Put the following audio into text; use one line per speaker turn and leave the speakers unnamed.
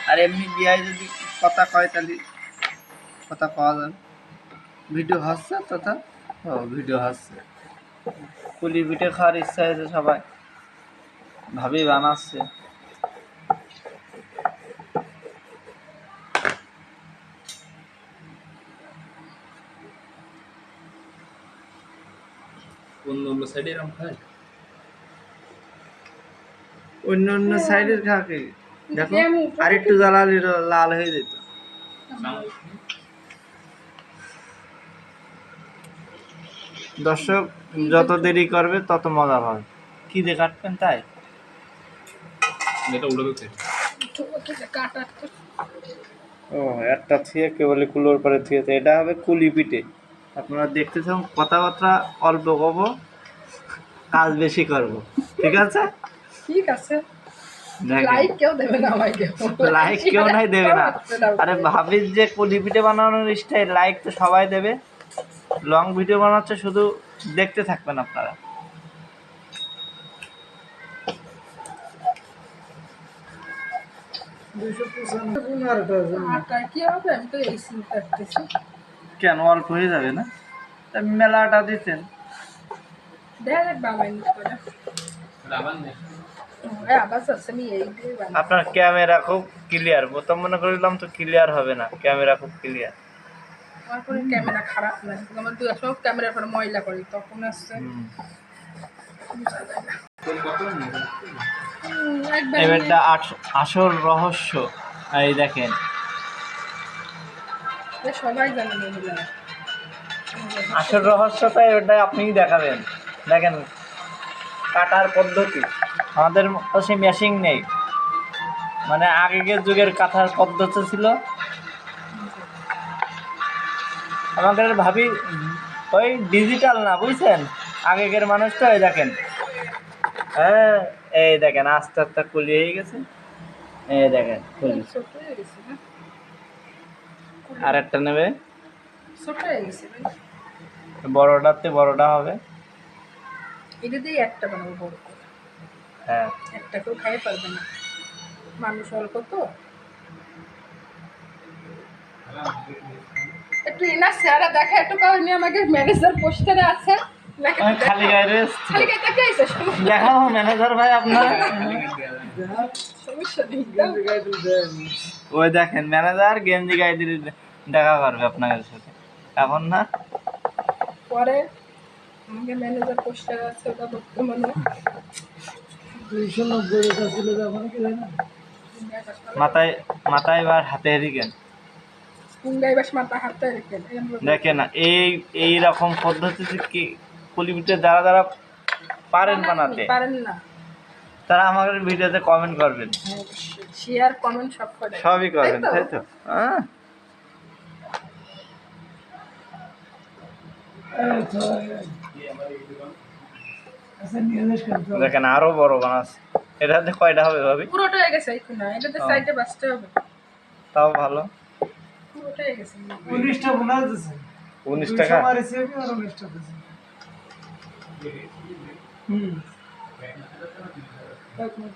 আর এমনি বিয়ায় যদি কথা কয় তাহলে কথা কওয়া যাবে। ভিডিও হচ্ছে তথা ও ভিডিও হচ্ছে। পুলি পিঠে খাওয়ার ইচ্ছা হয়েছে সবাই, ভাবি বানাচ্ছে।
অন্য সাইডে এরকম খায়,
অন্য সাইডের খাকে দেখো আর একটু জ্বালালে লাল হয়ে যেত। দর্শক যত দেরি করবে তত মজা পাবে। কি দিয়ে কাটবেন তাই?
এটা উড়ে গেছে।
ও একটা থিয়ে কেবল কুলোর পরে থিয়েছে। এটা হবে কুলি পিঠে। আপনারা দেখতেছেন কথাবার্তা অল্প কব, কাজ বেশি করব। ঠিক আছে?
ঠিক আছে। লাইক কেউ দেবে না আমাকে,
লাইক কেউ নাই দেবে না। আরে ভাবির যে কুলি পিঠে বানানোর স্টাইল, লাইক তো সবাই দেবে। লং ভিডিও বানাচ্ছে, শুধু দেখতে থাকবেন আপনারা। কেন অল্প হয়ে যাবে না? মেলাটা দিচ্ছেন আপনার ক্যামেরা খুব ক্লিয়ার। প্রথম মনে করিলাম তো ক্লিয়ার হবে না, ক্যামেরা খুব ক্লিয়ার।
ক্যামেরা খারাপ না, আমার দুই সব ক্যামেরা করে ময়লা করি তখন আসছে।
এবারটা আসল রহস্য এই দেখেন,
সবাই জানে
আসল রহস্যটা এবারটা আপনিই দেখাবেন। দেখেন কাটার পদ্ধতি, আমাদের কাছে মেশিন নেই। মানে আগেকার যুগের কাটার পদ্ধতি ছিল। আমাদের ভাবি ওই ডিজিটাল না, বুঝছেন? আগেকার মানুষ তো এই দেখেন, হ্যাঁ এই দেখেন আস্তে আস্তে কুলি হয়ে গেছে। এই দেখেন কুলি। আর একটা নেবে, বড়টাতে বড়টা হবে।
এটা দিয়ে একটা বানাবো বড় করে।
হ্যাঁ,
একটা কেউ খাইয়ে পারবে না, মানুষ অল্প তো। একটু ইনার চেহারা দেখা, একটু কারণে আমাকে ম্যানেজার পোস্টারে আছে।
খালি গায়ে
খালি গায়ে তাকে আইছে,
দেখাও ম্যানেজার ভাই আপনার।
সমস্যা নেই।
ওই দেখেন ম্যানেজার গেঞ্জি গায়ে দিয়ে দেখা করবে আপনাদের সাথে এখন না,
পরে আমাকে ম্যানেজার পোস্টার আছে, ওটা বর্তমানে
290 ছিল যখন কি জানেন,
মাথায় মাথায় বা হাতে হেরিকেন। দেখেন এই রকম পদ্ধতিতে কি পুলি পিঠে যারা যারা পারেন বানাতে,
পারেন না,
তারা আমাদের ভিডিওতে কমেন্ট করবেন,
শেয়ার কমেন্ট সব করে,
সবই করবেন, তাই তো? দেখেন আরো বড় বানাস। এটাতে কয়টা হবে ভাবি?
পুরোটা হয়ে গেছে, না এটাতে সাইডে বাঁচতে হবে,
তাও ভালো।
পুরোটা হয়ে গেছে।
19টা বোনাস দিছে,
19 টাকা
মারিছে কি আর 19টা দিছে। এক মিনিট